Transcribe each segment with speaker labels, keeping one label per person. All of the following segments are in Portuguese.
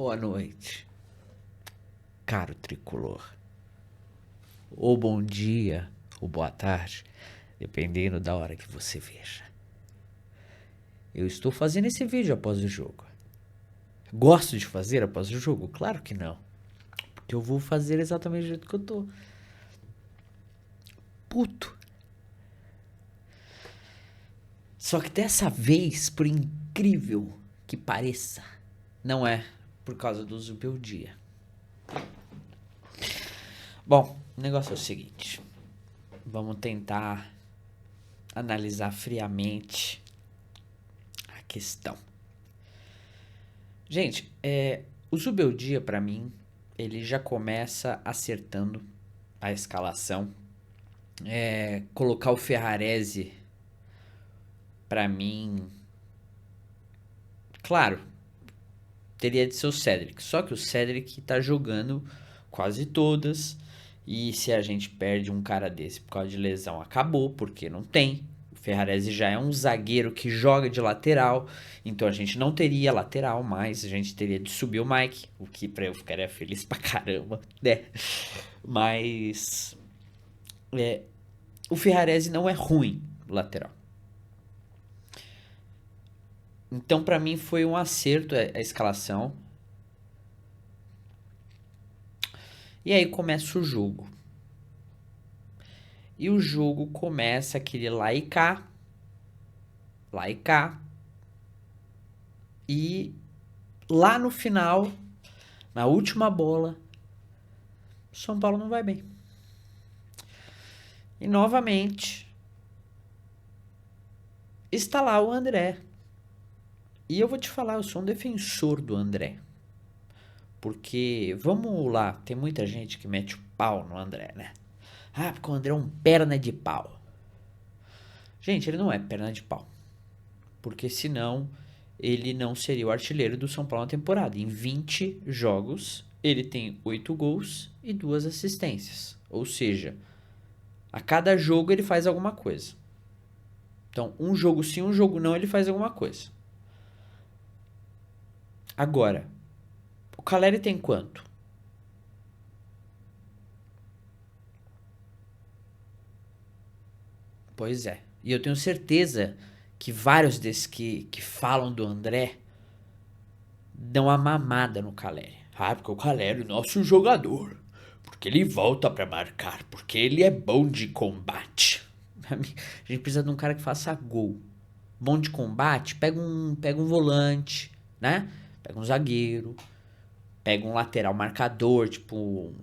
Speaker 1: boa noite, caro tricolor. Ou bom dia, ou boa tarde, dependendo da hora que você veja. Eu estou fazendo esse vídeo após o jogo. Gosto de fazer após o jogo? Claro que não. Porque eu vou fazer exatamente do jeito que eu tô. Puto. Só que dessa vez, por incrível que pareça, não é por causa do Zubeldia. Bom, o negócio é o seguinte. Vamos tentar analisar friamente a questão. Gente, o Zubeldia, pra mim, ele já começa acertando a escalação. Colocar o Ferrarese, pra mim, claro, teria de ser o Cedric. Só que o Cedric tá jogando quase todas. E se a gente perde um cara desse por causa de lesão, acabou, porque não tem. O Ferrarese já é um zagueiro que joga de lateral, então a gente não teria lateral mais, a gente teria de subir o Mike, o que pra eu ficaria feliz pra caramba, né? Mas o Ferrarese não é ruim lateral. Então pra mim foi um acerto a escalação. E aí começa o jogo. E o jogo começa aquele lá e cá. Lá e cá. E lá no final, na última bola, o São Paulo não vai bem. E novamente, está lá o André. E eu vou te falar, eu sou um defensor do André. Porque, vamos lá, tem muita gente que mete o pau no André, né? Ah, porque o André é um perna de pau. Gente, ele não é perna de pau. Porque senão ele não seria o artilheiro do São Paulo na temporada. Em 20 jogos, ele tem 8 gols e 2 assistências. Ou seja, a cada jogo ele faz alguma coisa. Então, um jogo sim, um jogo não, ele faz alguma coisa. Agora, o Caleri tem quanto? Pois é. E eu tenho certeza que vários desses que falam do André dão a mamada no Caleri. Ah, porque o Caleri é o nosso jogador. Porque ele volta pra marcar. Porque ele é bom de combate. A gente precisa de um cara que faça gol. Bom de combate, pega um volante, né? Pega um zagueiro. Pega um lateral marcador, tipo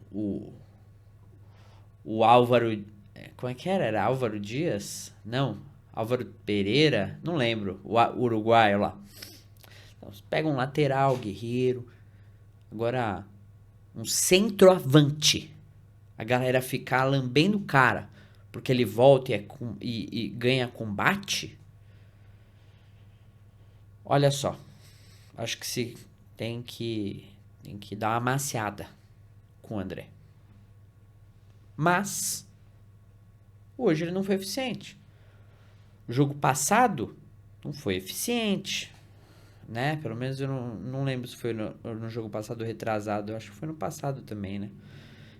Speaker 1: o Álvaro. Como é que era? Era Álvaro Dias? Não. Álvaro Pereira? Não lembro. O uruguaio lá. Então, pega um lateral, guerreiro. Agora, um centroavante. A galera ficar lambendo o cara porque ele volta e ganha combate. Olha só. Acho que se tem que dar uma amaciada com o André. Mas hoje ele não foi eficiente. O jogo passado não foi eficiente, né? Pelo menos eu não lembro se foi no jogo passado ou retrasado. Eu acho que foi no passado também, né?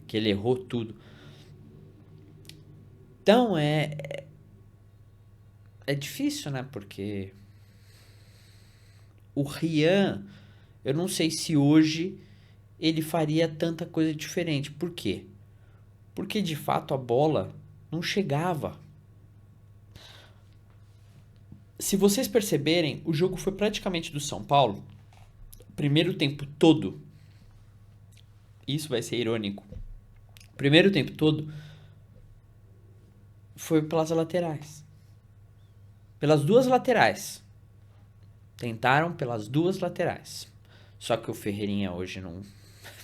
Speaker 1: Que ele errou tudo. Então é difícil, né? Porque o Rian, eu não sei se hoje ele faria tanta coisa diferente. Por quê? Porque de fato a bola não chegava. Se vocês perceberem, o jogo foi praticamente do São Paulo. Primeiro tempo todo. Isso vai ser irônico. Primeiro tempo todo foi pelas laterais. Pelas duas laterais. Tentaram pelas duas laterais. Só que o Ferreirinha hoje não.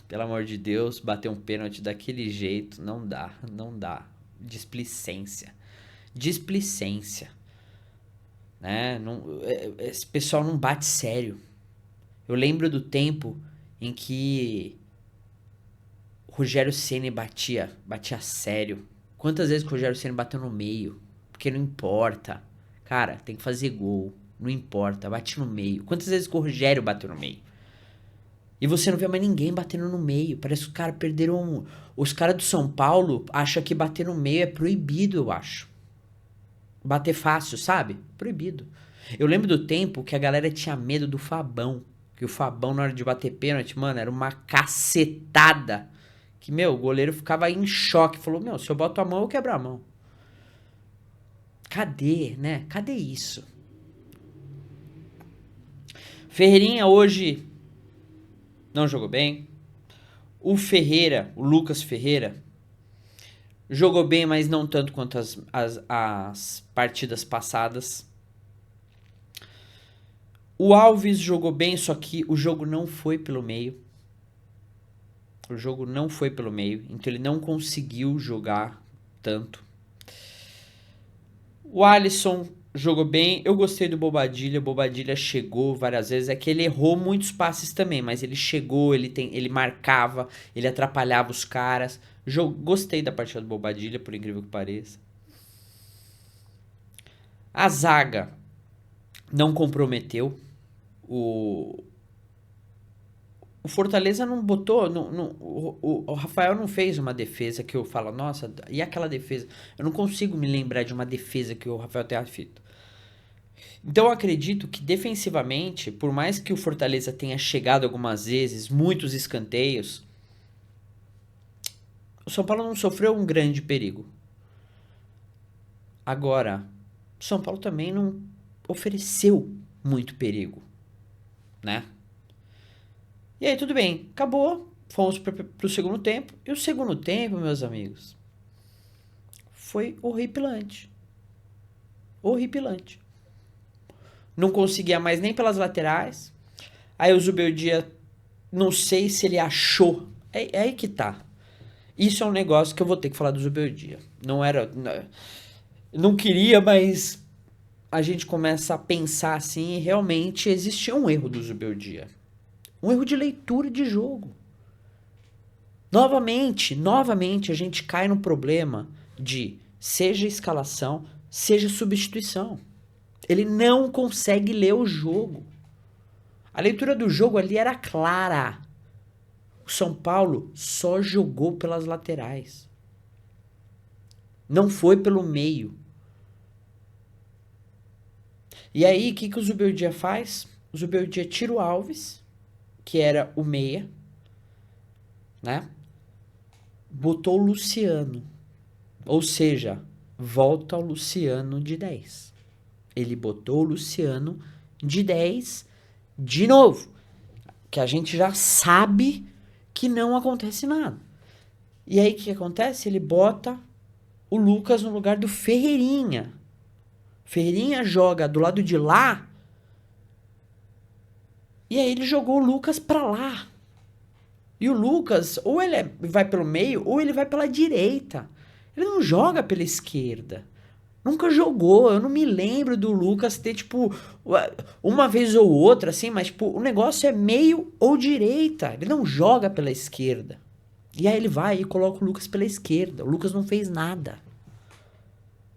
Speaker 1: Pelo amor de Deus, bater um pênalti daquele jeito não dá. Não dá. Displicência. Displicência. Né? Não, esse pessoal não bate sério. Eu lembro do tempo em que o Rogério Ceni batia sério. Quantas vezes o Rogério Ceni bateu no meio? Porque não importa. Cara, tem que fazer gol. Não importa, bate no meio. Quantas vezes que o Rogério bateu no meio? E você não vê mais ninguém batendo no meio. Parece que os caras perderam. Os caras do São Paulo acham que bater no meio é proibido, eu acho. Bater fácil, sabe? Proibido. Eu lembro do tempo que a galera tinha medo do Fabão. Que o Fabão, na hora de bater pênalti, mano, era uma cacetada. Que, meu, o goleiro ficava em choque. Falou, meu, se eu boto a mão, eu quebro a mão. Cadê, né? Cadê isso? Ferreirinha hoje não jogou bem. O Ferreira, o Lucas Ferreira, jogou bem, mas não tanto quanto as partidas passadas. O Alves jogou bem, só que o jogo não foi pelo meio. O jogo não foi pelo meio, então ele não conseguiu jogar tanto. O Alisson jogou bem, eu gostei do Bobadilha. O Bobadilha chegou várias vezes, é que ele errou muitos passes também, mas ele chegou, ele marcava, ele atrapalhava os caras. Gostei da partida do Bobadilha, por incrível que pareça. A zaga não comprometeu. O, o Fortaleza não botou. O Rafael não fez uma defesa que eu falo, nossa, e aquela defesa? Eu não consigo me lembrar de uma defesa que o Rafael tenha feito. Então eu acredito que defensivamente, por mais que o Fortaleza tenha chegado algumas vezes, muitos escanteios, o São Paulo não sofreu um grande perigo. Agora, o São Paulo também não ofereceu muito perigo, né? E aí tudo bem, acabou, fomos pro segundo tempo, e o segundo tempo, meus amigos, foi horripilante. Horripilante. Não conseguia mais nem pelas laterais. Aí o Zubeldia, não sei se ele achou. É aí que tá. Isso é um negócio que eu vou ter que falar do Zubeldia. Não era. Não queria, mas a gente começa a pensar assim e realmente existia um erro do Zubeldia. Um erro de leitura de jogo. Novamente a gente cai no problema de seja escalação, seja substituição. Ele não consegue ler o jogo. A leitura do jogo ali era clara. O São Paulo só jogou pelas laterais. Não foi pelo meio. E aí, o que o Zubeldia faz? O Zubeldia tira o Alves, que era o meia, né? Botou o Luciano. Ou seja, volta ao Luciano de 10. Ele botou o Luciano de 10 de novo. Que a gente já sabe que não acontece nada. E aí o que acontece? Ele bota o Lucas no lugar do Ferreirinha. Ferreirinha joga do lado de lá. E aí ele jogou o Lucas pra lá. E o Lucas, ou ele vai pelo meio, ou ele vai pela direita. Ele não joga pela esquerda. Nunca jogou. Eu não me lembro do Lucas ter, tipo, uma vez ou outra, assim, mas, tipo, o negócio é meio ou direita. Ele não joga pela esquerda. E aí ele vai e coloca o Lucas pela esquerda. O Lucas não fez nada.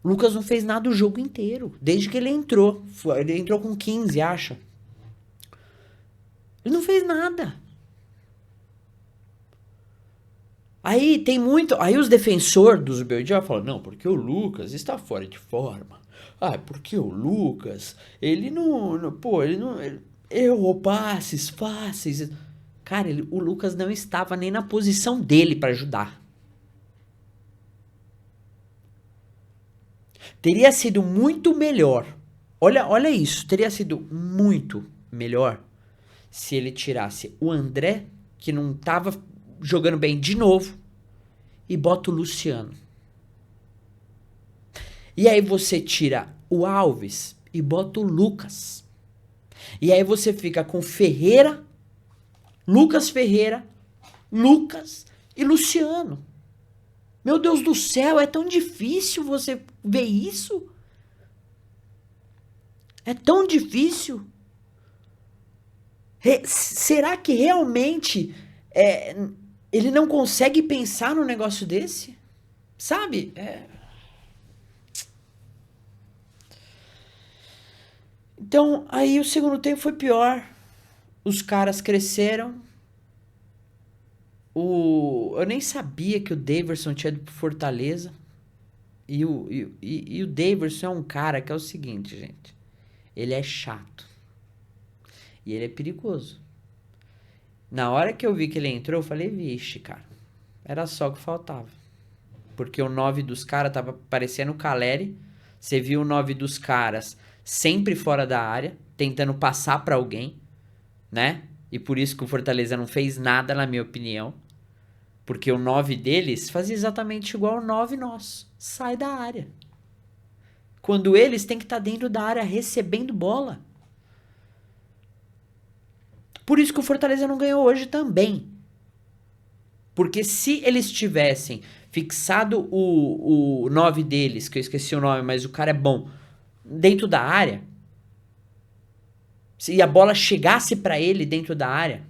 Speaker 1: O Lucas não fez nada o jogo inteiro. Desde que ele entrou. Ele entrou com 15, acha? Ele não fez nada. Aí tem muito. Aí os defensores do Zubeldia falam: não, porque o Lucas está fora de forma. Ah, porque o Lucas, ele não pô, ele não. Ele errou passes fáceis. Cara, o Lucas não estava nem na posição dele para ajudar. Teria sido muito melhor. Olha isso, teria sido muito melhor se ele tirasse o André, que não estava jogando bem de novo, e bota o Luciano. E aí você tira o Alves e bota o Lucas. E aí você fica com Ferreira, Lucas Ferreira, Lucas e Luciano. Meu Deus do céu, é tão difícil você ver isso? É tão difícil? Será que realmente ele não consegue pensar num negócio desse? Sabe? Então, aí o segundo tempo foi pior. Os caras cresceram, Eu nem sabia que o Daverson tinha ido pro Fortaleza. E o Daverson é um cara que é o seguinte, gente. Ele é chato. E ele é perigoso. Na hora que eu vi que ele entrou, eu falei, vixe, cara. Era só o que faltava. Porque o 9 dos caras tava parecendo o Caleri. Você viu o 9 dos caras sempre fora da área, tentando passar pra alguém, né? E por isso que o Fortaleza não fez nada, na minha opinião. Porque o 9 deles fazia exatamente igual o 9 nosso. Sai da área. Quando eles têm que estar dentro da área recebendo bola. Por isso que o Fortaleza não ganhou hoje também. Porque se eles tivessem fixado o 9 deles, que eu esqueci o nome, mas o cara é bom, dentro da área, se a bola chegasse pra ele dentro da área,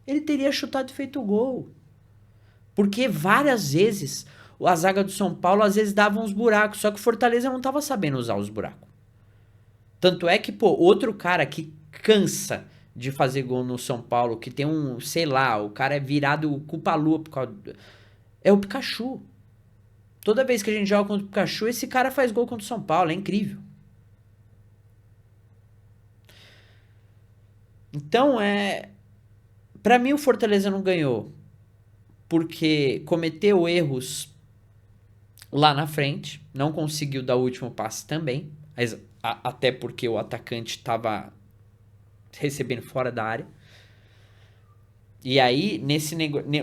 Speaker 1: ele teria chutado e feito o gol. Porque várias vezes a zaga do São Paulo às vezes dava uns buracos, só que o Fortaleza não tava sabendo usar os buracos. Tanto é que, pô, outro cara que cansa de fazer gol no São Paulo, que tem um, sei lá, o cara é virado culpa-lua por causa é o Pikachu. Toda vez que a gente joga contra o Pikachu, esse cara faz gol contra o São Paulo, é incrível. Então, pra mim o Fortaleza não ganhou porque cometeu erros lá na frente, não conseguiu dar o último passe também, até porque o atacante estava recebendo fora da área. E aí,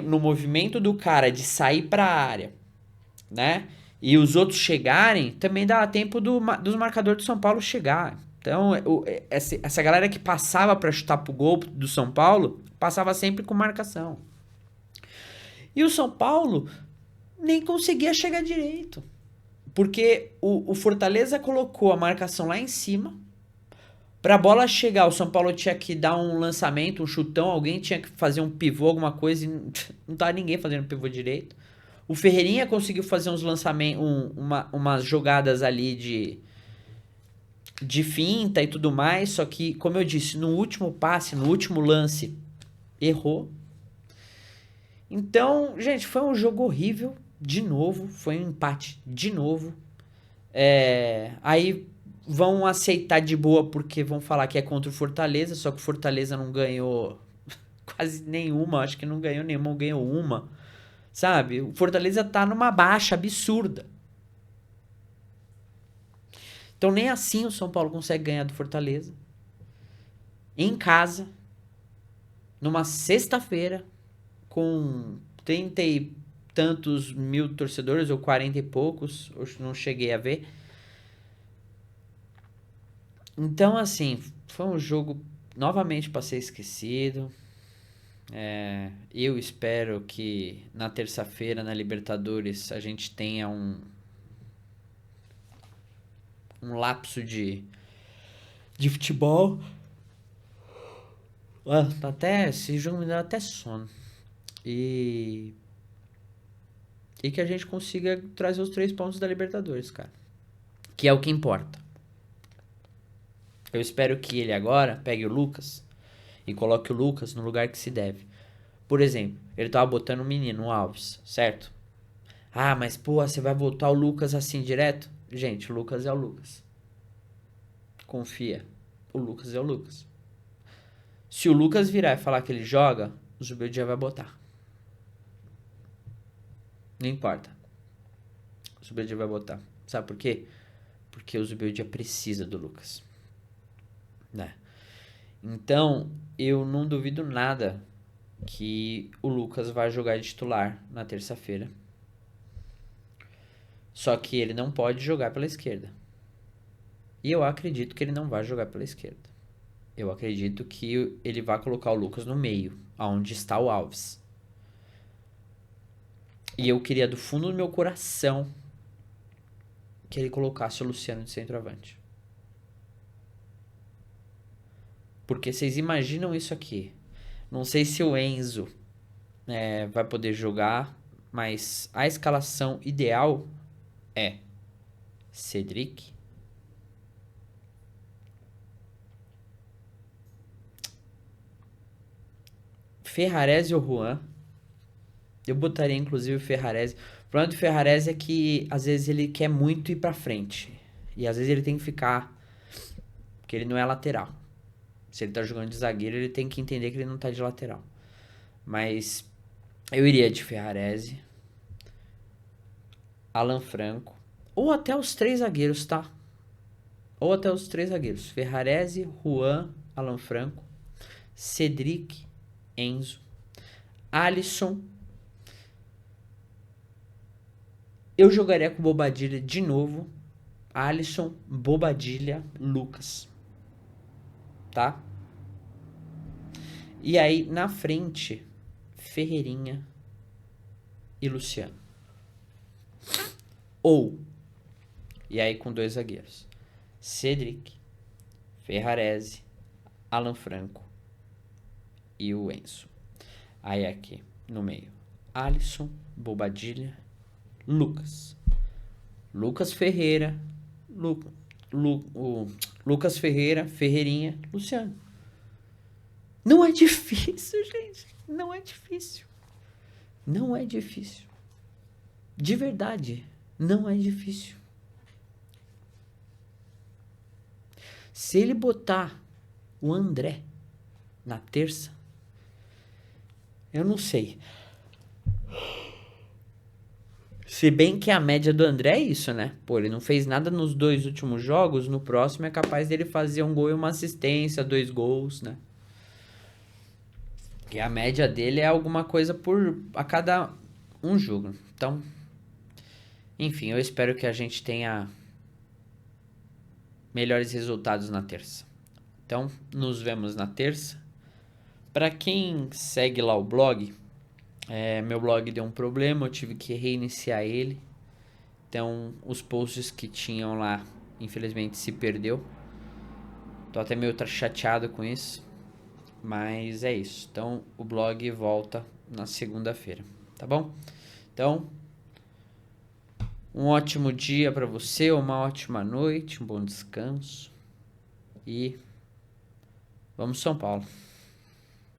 Speaker 1: no movimento do cara de sair pra área, né? E os outros chegarem, também dá tempo dos marcadores do São Paulo chegar. Então, essa galera que passava pra chutar pro gol do São Paulo, passava sempre com marcação. E o São Paulo nem conseguia chegar direito. Porque o Fortaleza colocou a marcação lá em cima. Pra bola chegar, o São Paulo tinha que dar um lançamento, um chutão, alguém tinha que fazer um pivô, alguma coisa, e não tava ninguém fazendo pivô direito. O Ferreirinha conseguiu fazer uns lançamentos, umas jogadas ali de finta e tudo mais, só que, como eu disse, no último passe, no último lance, errou. Então, gente, foi um jogo horrível, de novo, foi um empate de novo. Aí vão aceitar de boa porque vão falar que é contra o Fortaleza, só que o Fortaleza não ganhou quase nenhuma, acho que não ganhou nenhuma, ganhou uma, sabe? O Fortaleza tá numa baixa absurda. Então nem assim o São Paulo consegue ganhar do Fortaleza. Em casa, numa sexta-feira, com 30 e tantos mil torcedores, ou 40 e poucos, eu não cheguei a ver. Então, assim, foi um jogo novamente para ser esquecido. Eu espero que na terça-feira, na Libertadores, a gente tenha um lapso de futebol. Esse jogo me dá até sono. E que a gente consiga trazer os 3 pontos da Libertadores, cara. Que é o que importa. Eu espero que ele agora pegue o Lucas e coloque o Lucas no lugar que se deve. Por exemplo, ele tava botando o menino, o Alves, certo? Ah, mas pô, você vai botar o Lucas assim direto? Gente, o Lucas é o Lucas. Confia. O Lucas é o Lucas. Se o Lucas virar e falar que ele joga, o Zubeldia já vai botar. Não importa. O Zubeldia vai botar. Sabe por quê? Porque o Zubeldia precisa do Lucas. Né? Então, eu não duvido nada que o Lucas vai jogar de titular na terça-feira. Só que ele não pode jogar pela esquerda. E eu acredito que ele não vai jogar pela esquerda. Eu acredito que ele vai colocar o Lucas no meio, aonde está o Alves. E eu queria do fundo do meu coração que ele colocasse o Luciano de centroavante. Porque vocês imaginam isso aqui. Não sei se o Enzo vai poder jogar, mas a escalação ideal é Cedric, Ferrarese ou Juan, Eu botaria inclusive o Ferrarese. O problema do Ferrarese é que às vezes ele quer muito ir pra frente. E às vezes ele tem que ficar, porque ele não é lateral. Se ele tá jogando de zagueiro, ele tem que entender que ele não tá de lateral. Mas eu iria de Ferrarese, Alan Franco, ou até os 3 zagueiros, tá? Ou até os 3 zagueiros. Ferrarese, Juan, Alan Franco, Cedric, Enzo, Alisson. Eu jogaria com Bobadilha de novo. Alisson, Bobadilha, Lucas. Tá? E aí, na frente, Ferreirinha e Luciano. Ou, e aí com 2 zagueiros, Cedric, Ferrarese, Alan Franco e o Enzo. Aí aqui, no meio, Alisson, Bobadilha, Lucas. Lucas Ferreira, Lucas Ferreira, Ferreirinha, Luciano. Não é difícil, gente. Não é difícil. Não é difícil. De verdade, não é difícil. Se ele botar o André na terça, eu não sei. Se bem que a média do André é isso, né? Pô, ele não fez nada nos 2 últimos jogos, no próximo é capaz dele fazer um gol e uma assistência, 2 gols, né? E a média dele é alguma coisa a cada um jogo. Então, enfim, eu espero que a gente tenha melhores resultados na terça. Então, nos vemos na terça. Para quem segue lá o blog, meu blog deu um problema, eu tive que reiniciar ele. Então, os posts que tinham lá, infelizmente, se perdeu. Tô até meio chateado com isso. Mas é isso. Então, o blog volta na segunda-feira, tá bom? Então, um ótimo dia para você, uma ótima noite, um bom descanso. E vamos São Paulo.